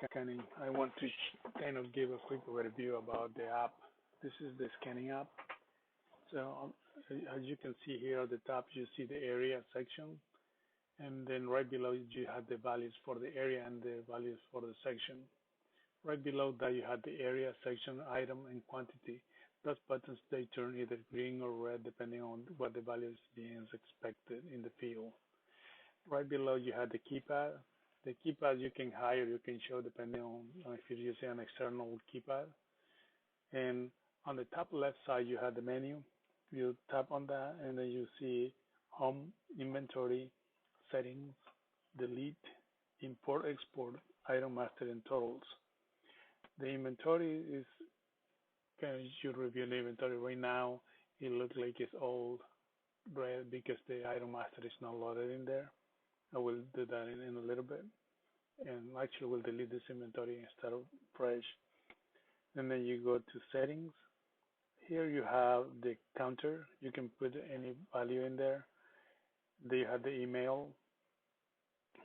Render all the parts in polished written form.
scanning. I want to kind of give a quick overview about the app. This is the scanning app. So as you can see here at the top, you see the area section, and then right below you have the values for the area and the values for the section. Right below that you have the area, section, item, and quantity. Those buttons, they turn either green or red depending on what the value is being expected in the field. Right below you have the keypad. The keypad you can hide or you can show depending on if you're using an external keypad. And on the top left side you have the menu. You tap on that and then you see home, inventory, settings, delete, import, export, item master, and totals. The inventory is you should review the inventory right now. It looks like it's all red because the item master is not loaded in there. I will do that in a little bit. And actually we'll delete this inventory instead of fresh. And then you go to settings. Here you have the counter. You can put any value in there. Then you have the email.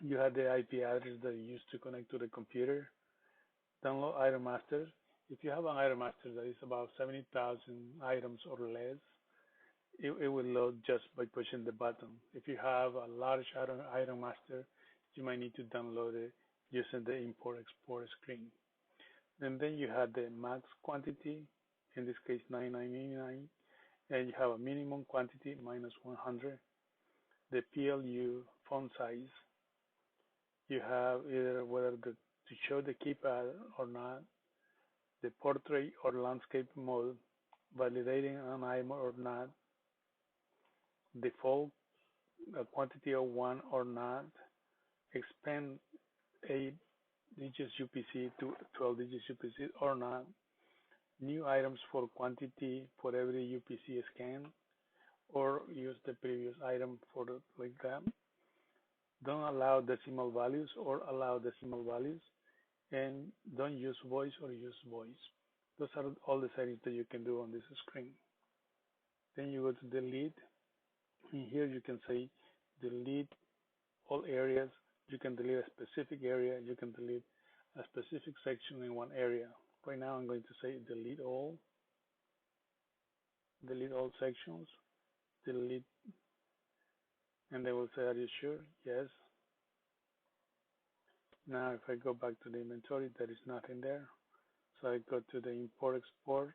You have the IP address that you use to connect to the computer. Download item master. If you have an item master that is about 70,000 items or less, it will load just by pushing the button. If you have a large item master, you might need to download it using the import export screen. And then you have the max quantity, in this case 999, and you have a minimum quantity minus 100. The PLU font size. You have either whether to show the keypad or not, the portrait or landscape mode, validating an item or not, default a quantity of 1 or not, expand 8 digits UPC to 12 digits UPC or not, new items for quantity for every UPC scan, or use the previous item for like that. Don't allow decimal values or allow decimal values, and don't use voice or use voice. Those are all the settings that you can do on this screen. Then you go to delete. In here you can say delete all areas. You can delete a specific area. You can delete a specific section in one area. Right now I'm going to say delete all sections, delete, and they will say, are you sure? Yes. Now if I go back to the inventory, there is nothing there. So I go to the import export,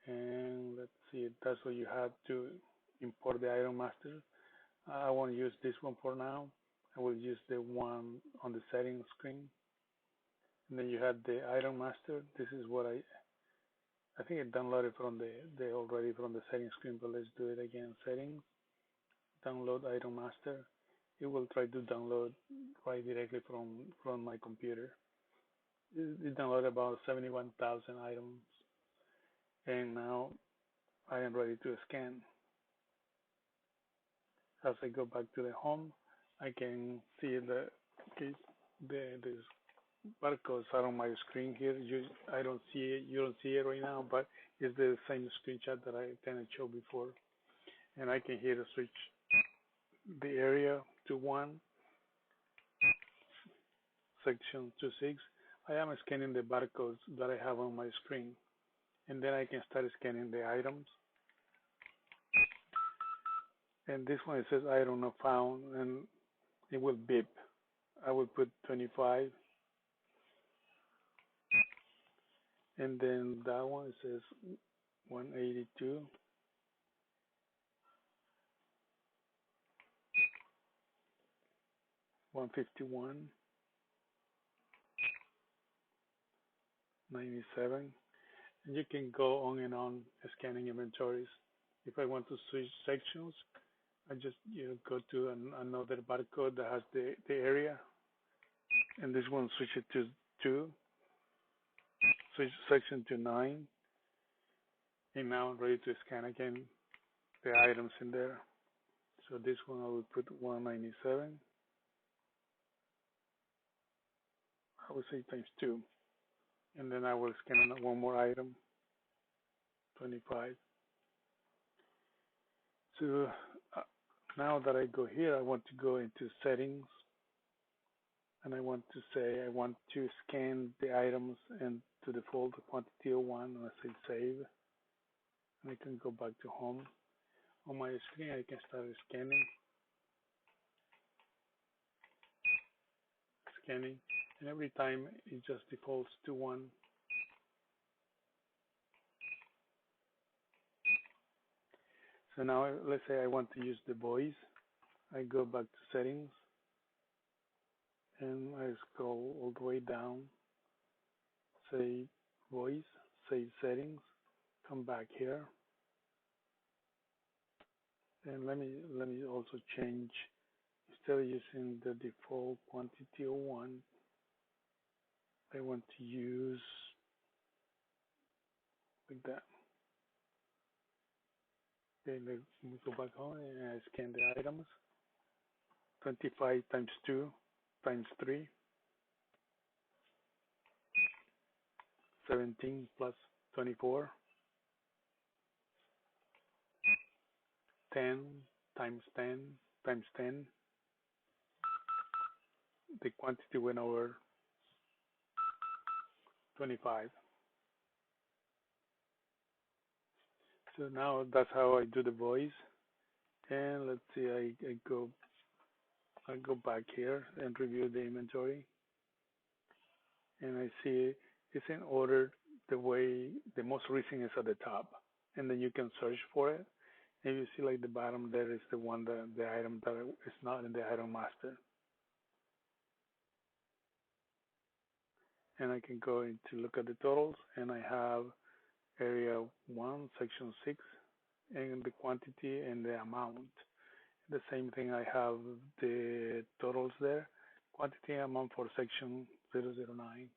and let's see, that's what you have to import the item master. I won't use this one for now. I will use the one on the settings screen. And then you have the item master. This is what I think I downloaded from the already from the settings screen, but let's do it again. Settings, download item master. It will try to download right directly from my computer. It downloaded about 71,000 items, and now I am ready to scan. As I go back to the home, I can see the barcodes are on my screen here. I don't see it. You don't see it right now, but it's the same screenshot that I kind of showed before. And I can here switch the area to 1, section to 6. I am scanning the barcodes that I have on my screen, and then I can start scanning the items. And this one, it says item not found, and it will beep. I will put 25, and then that one, it says 182, 151, 97, and you can go on and on scanning inventories. If I want to switch sections, I just go to another barcode that has the area, and this one switch it to 2, switch section to 9, and now I'm ready to scan again the items in there. So this one I will put 197. I will say times 2, and then I will scan one more item, 25. So now that I go here, I want to go into settings. and I want to say I want to scan the items and to default the quantity of one, and I say save, and I can go back to home. On my screen, I can start scanning, and every time it just defaults to one. So now let's say I want to use the voice. I go back to settings, and I scroll all the way down, say voice, save settings, come back here, and let me also change, instead of using the default quantity of one, I want to use like that. Okay, let me go back home and I scan the items. 25 times 2 times 3, 17 plus 24, 10 times 10 times 10. The quantity went over 25. So now that's how I do the voice. And let's see, I go back here and review the inventory, and I see it's in order the way the most recent is at the top, and then you can search for it. And you see like the bottom there is the one that the item that is not in the item master. And I can go in to look at the totals, and I have area 1, section 6, and the quantity and the amount. The same thing, I have the totals there, quantity amount for section 009.